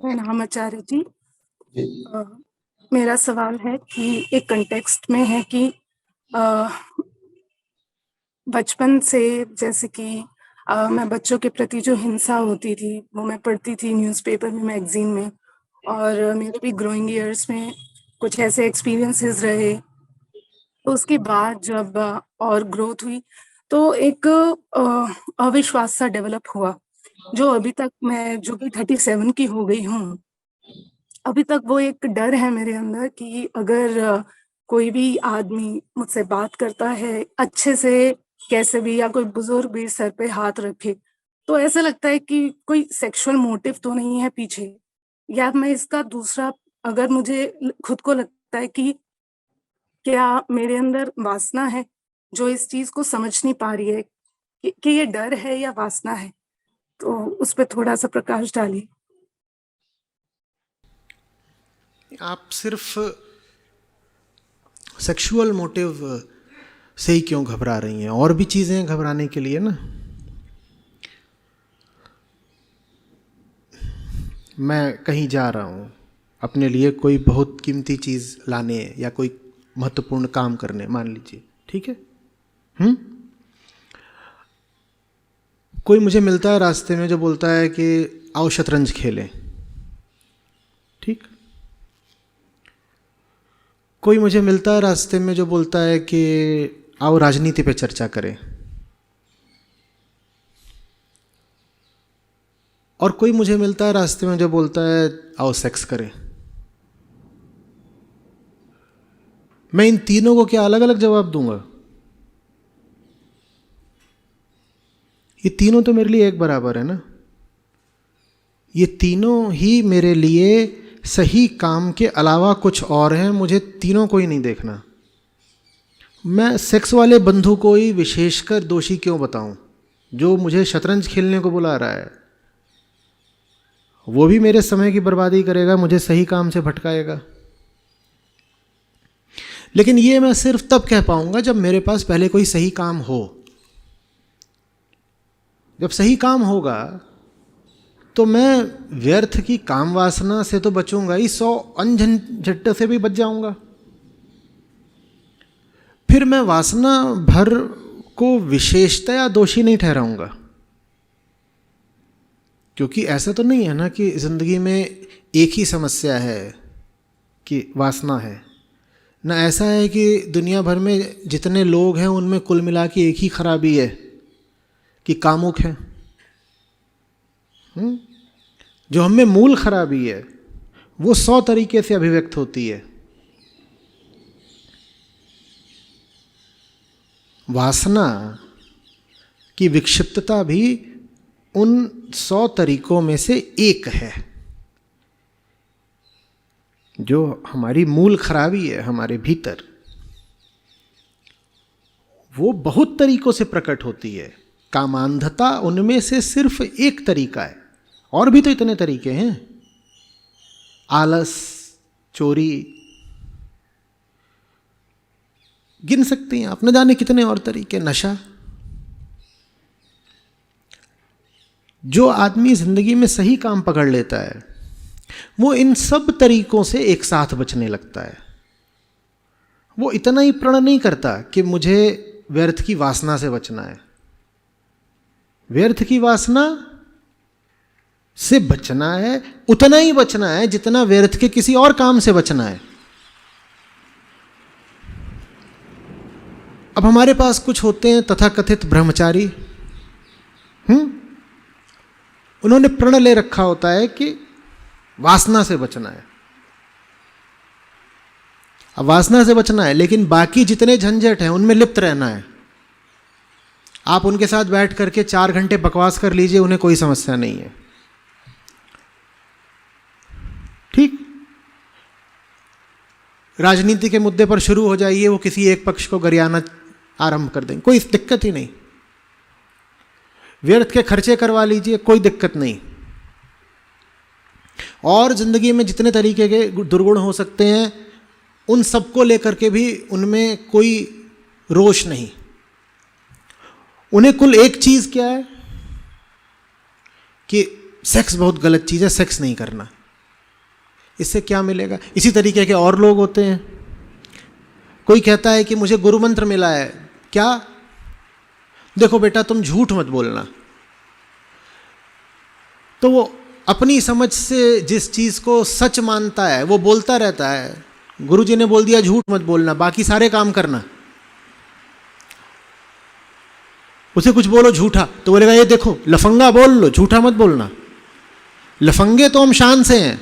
मैं नाम आचार्य जी। जी। अ, मेरा सवाल है कि एक कॉन्टेक्स्ट में है कि अ, बचपन से जैसे कि मैं बच्चों के प्रति जो हिंसा होती थी, वो मैं पढ़ती थी न्यूज़पेपर में, मैगज़ीन में, और मेरे भी ग्रोइंग इयर्स में कुछ ऐसे एक्सपीरियंसेस रहे। तो उसके बाद जब और ग्रोथ हुई, तो एक अविश्वास सा डेवलप हुआ, जो अभी तक मैं जो कि 37 की हो गई हूँ, अभी तक वो एक डर है मेरे अंदर कि अगर कोई भी आदमी मुझसे बात करता है अच्छे से, कैसे भी, या कोई बुजुर्ग भी सर पे हाथ रखे, तो ऐसा लगता है कि कोई सेक्सुअल मोटिव तो नहीं है पीछे। या मैं इसका दूसरा, अगर मुझे खुद को लगता है कि क्या मेरे अंदर वासना है जो इस चीज को समझ नहीं पा रही है कि ये डर है या वासना है, तो उस पर थोड़ा सा प्रकाश डालिए। आप सिर्फ सेक्सुअल मोटिव से ही क्यों घबरा रही हैं? और भी चीज़ें हैं घबराने के लिए ना। मैं कहीं जा रहा हूँ अपने लिए कोई बहुत कीमती चीज़ लाने या कोई महत्वपूर्ण काम करने, मान लीजिए, ठीक है। कोई मुझे मिलता है रास्ते में जो बोलता है कि आओ शतरंज खेलें, ठीक। कोई मुझे मिलता है रास्ते में जो बोलता है कि आओ राजनीति पे चर्चा करें, और कोई मुझे मिलता है रास्ते में जो बोलता है आओ सेक्स करें। मैं इन तीनों को क्या अलग अलग जवाब दूंगा? ये तीनों तो मेरे लिए एक बराबर है ना। ये तीनों ही मेरे लिए सही काम के अलावा कुछ और हैं, मुझे तीनों को ही नहीं देखना। मैं सेक्स वाले बंधु को ही विशेषकर दोषी क्यों बताऊं? जो मुझे शतरंज खेलने को बुला रहा है वो भी मेरे समय की बर्बादी करेगा, मुझे सही काम से भटकाएगा। लेकिन ये मैं सिर्फ तब कह पाऊंगा जब मेरे पास पहले कोई सही काम हो। जब सही काम होगा तो मैं व्यर्थ की काम वासना से तो बचूंगा ही, 100 अनझंझट से भी बच जाऊंगा। फिर मैं वासना भर को विशेषतया दोषी नहीं ठहराऊंगा, क्योंकि ऐसा तो नहीं है ना कि जिंदगी में एक ही समस्या है कि वासना है। ना ऐसा है कि दुनिया भर में जितने लोग हैं उनमें कुल मिला के एक ही खराबी है कि कामुक हैं। जो हमें मूल खराबी है वो 100 तरीके से अभिव्यक्त होती है। वासना की विक्षिप्तता भी उन 100 तरीकों में से एक है। जो हमारी मूल खराबी है हमारे भीतर, वो बहुत तरीकों से प्रकट होती है। कामांधता उनमें से सिर्फ एक तरीका है, और भी तो इतने तरीके हैं। आलस, चोरी, गिन सकती हैं आप, न जाने कितने और तरीके। नशा। जो आदमी जिंदगी में सही काम पकड़ लेता है वो इन सब तरीकों से एक साथ बचने लगता है। वो इतना ही प्रण नहीं करता कि मुझे व्यर्थ की वासना से बचना है। व्यर्थ की वासना से बचना है, उतना ही बचना है जितना व्यर्थ के किसी और काम से बचना है। अब हमारे पास कुछ होते हैं तथाकथित ब्रह्मचारी, उन्होंने प्रण ले रखा होता है कि वासना से बचना है। अब वासना से बचना है, लेकिन बाकी जितने झंझट हैं उनमें लिप्त रहना है। आप उनके साथ बैठ करके 4 घंटे बकवास कर लीजिए, उन्हें कोई समस्या नहीं है, ठीक। राजनीति के मुद्दे पर शुरू हो जाइए, वो किसी एक पक्ष को गरियाना आरंभ कर देंगे, कोई दिक्कत ही नहीं। व्यर्थ के खर्चे करवा लीजिए, कोई दिक्कत नहीं। और जिंदगी में जितने तरीके के दुर्गुण हो सकते हैं उन सबको लेकर के भी उनमें कोई रोष नहीं। उन्हें कुल एक चीज क्या है कि सेक्स बहुत गलत चीज है, सेक्स नहीं करना। इससे क्या मिलेगा? इसी तरीके के और लोग होते हैं। कोई कहता है कि मुझे गुरु मंत्र मिला है। क्या? देखो बेटा, तुम झूठ मत बोलना। तो वो अपनी समझ से जिस चीज़ को सच मानता है वो बोलता रहता है। गुरुजी ने बोल दिया झूठ मत बोलना, बाकी सारे काम करना। उसे कुछ बोलो झूठा तो बोलेगा ये देखो लफंगा बोल लो, झूठा मत बोलना। लफंगे तो हम शान से हैं,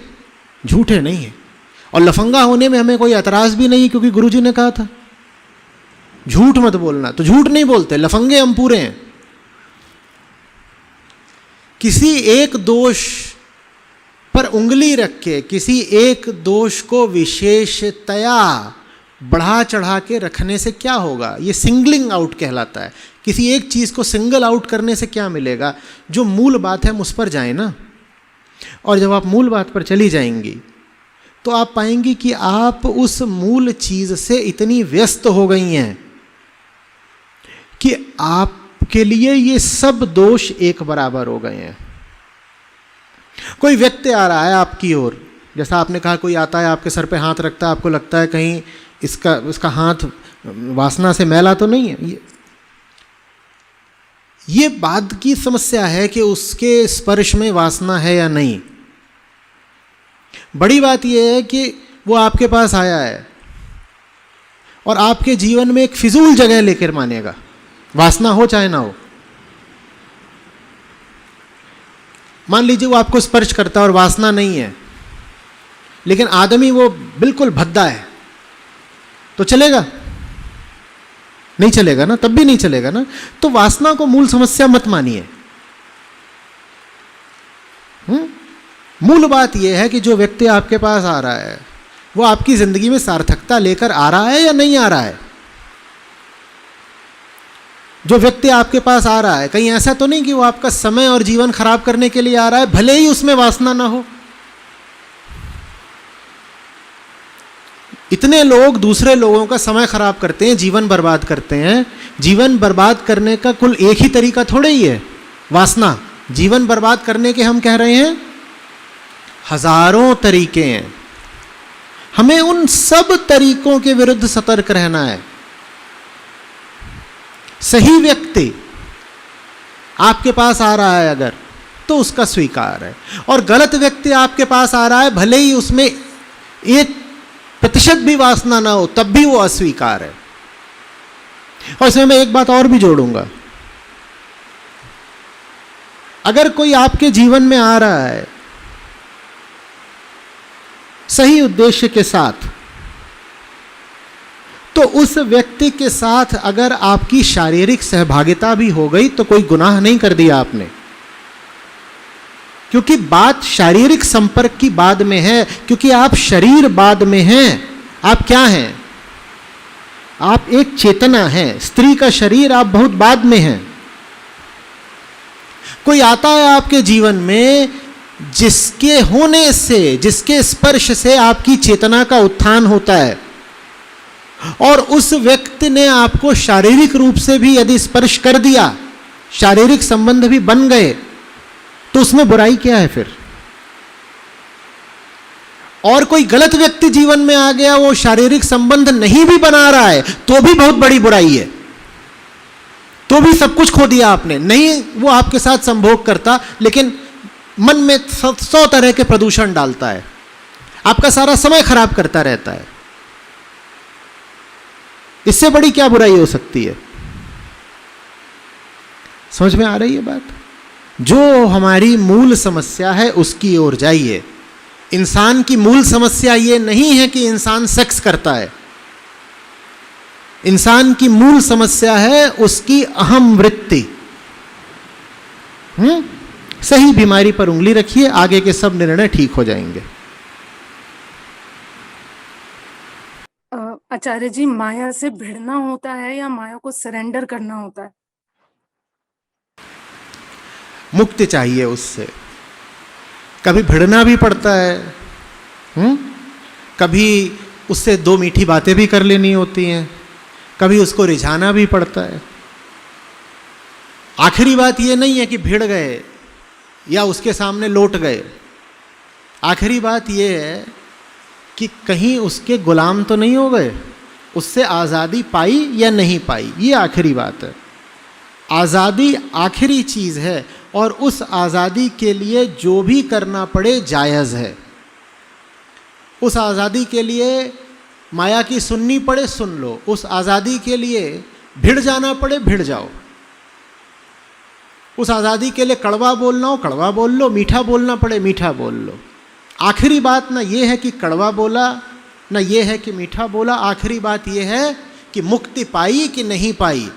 झूठे नहीं हैं। और लफंगा होने में हमें कोई एतराज़ भी नहीं, क्योंकि गुरुजी ने कहा था झूठ मत बोलना, तो झूठ नहीं बोलते, लफंगे हम पूरे हैं। किसी एक दोष पर उंगली रख के, किसी एक दोष को विशेषतया बढ़ा चढ़ा के रखने से क्या होगा? ये सिंगलिंग आउट कहलाता है। किसी एक चीज़ को सिंगल आउट करने से क्या मिलेगा? जो मूल बात है हम उस पर जाएं ना। और जब आप मूल बात पर चली जाएंगी तो आप पाएंगी कि आप उस मूल चीज़ से इतनी व्यस्त हो गई हैं कि आपके लिए ये सब दोष एक बराबर हो गए हैं। कोई व्यक्ति आ रहा है आपकी ओर, जैसा आपने कहा कोई आता है आपके सर पे हाथ रखता है, आपको लगता है कहीं इसका हाथ वासना से मैला तो नहीं है। ये बात की समस्या है कि उसके स्पर्श में वासना है या नहीं। बड़ी बात यह है कि वो आपके पास आया है और आपके जीवन में एक फिजूल जगह लेकर मानेगा, वासना हो चाहे ना हो। मान लीजिए वो आपको स्पर्श करता है और वासना नहीं है, लेकिन आदमी वो बिल्कुल भद्दा है, तो चलेगा? नहीं चलेगा ना, तब भी नहीं चलेगा ना। तो वासना को मूल समस्या मत मानिए। मूल बात यह है कि जो व्यक्ति आपके पास आ रहा है वो आपकी जिंदगी में सार्थकता लेकर आ रहा है या नहीं आ रहा है। जो व्यक्ति आपके पास आ रहा है कहीं ऐसा तो नहीं कि वो आपका समय और जीवन खराब करने के लिए आ रहा है, भले ही उसमें वासना ना हो। इतने लोग दूसरे लोगों का समय खराब करते हैं, जीवन बर्बाद करते हैं। जीवन बर्बाद करने का कुल एक ही तरीका थोड़े ही है वासना। जीवन बर्बाद करने के हम कह रहे हैं हजारों तरीके हैं। हमें उन सब तरीकों के विरुद्ध सतर्क रहना है। सही व्यक्ति आपके पास आ रहा है अगर, तो उसका स्वीकार है। और गलत व्यक्ति आपके पास आ रहा है, भले ही उसमें 1% भी वासना ना हो, तब भी वो अस्वीकार है। और इसमें मैं एक बात और भी जोड़ूंगा। अगर कोई आपके जीवन में आ रहा है सही उद्देश्य के साथ, तो उस व्यक्ति के साथ अगर आपकी शारीरिक सहभागिता भी हो गई तो कोई गुनाह नहीं कर दिया आपने, क्योंकि बात शारीरिक संपर्क की बाद में है। क्योंकि आप शरीर बाद में हैं। आप क्या हैं? आप एक चेतना हैं। स्त्री का शरीर आप बहुत बाद में हैं। कोई आता है आपके जीवन में जिसके होने से, जिसके स्पर्श से आपकी चेतना का उत्थान होता है, और उस व्यक्ति ने आपको शारीरिक रूप से भी यदि स्पर्श कर दिया, शारीरिक संबंध भी बन गए, तो उसमें बुराई क्या है फिर? और कोई गलत व्यक्ति जीवन में आ गया, वो शारीरिक संबंध नहीं भी बना रहा है, तो भी बहुत बड़ी बुराई है। तो भी सब कुछ खो दिया आपने। नहीं वो आपके साथ संभोग करता, लेकिन मन में 100 तरह के प्रदूषण डालता है, आपका सारा समय खराब करता रहता है। इससे बड़ी क्या बुराई हो सकती है? समझ में आ रही है बात? जो हमारी मूल समस्या है उसकी ओर जाइए। इंसान की मूल समस्या ये नहीं है कि इंसान सेक्स करता है। इंसान की मूल समस्या है उसकी अहम वृत्ति। सही बीमारी पर उंगली रखिए, आगे के सब निर्णय ठीक हो जाएंगे। आचार्य जी, माया से भिड़ना होता है या माया को सरेंडर करना होता है? मुक्ति चाहिए उससे। कभी भिड़ना भी पड़ता है, कभी उससे 2 मीठी बातें भी कर लेनी होती हैं, कभी उसको रिझाना भी पड़ता है। आखिरी बात ये नहीं है कि भिड़ गए या उसके सामने लौट गए। आखिरी बात ये है कि कहीं उसके गुलाम तो नहीं हो गए, उससे आज़ादी पाई या नहीं पाई, ये आखिरी बात है। आज़ादी आखिरी चीज़ है और उस आज़ादी के लिए जो भी करना पड़े जायज़ है। उस आज़ादी के लिए माया की सुननी पड़े सुन लो, उस आज़ादी के लिए भिड़ जाना पड़े भिड़ जाओ, उस आज़ादी के लिए कड़वा बोलना हो कड़वा बोल लो, मीठा बोलना पड़े मीठा बोल लो। आखिरी बात ना ये है कि कड़वा बोला, ना ये है कि मीठा बोला, आखिरी बात ये है कि मुक्ति पाई कि नहीं पाई।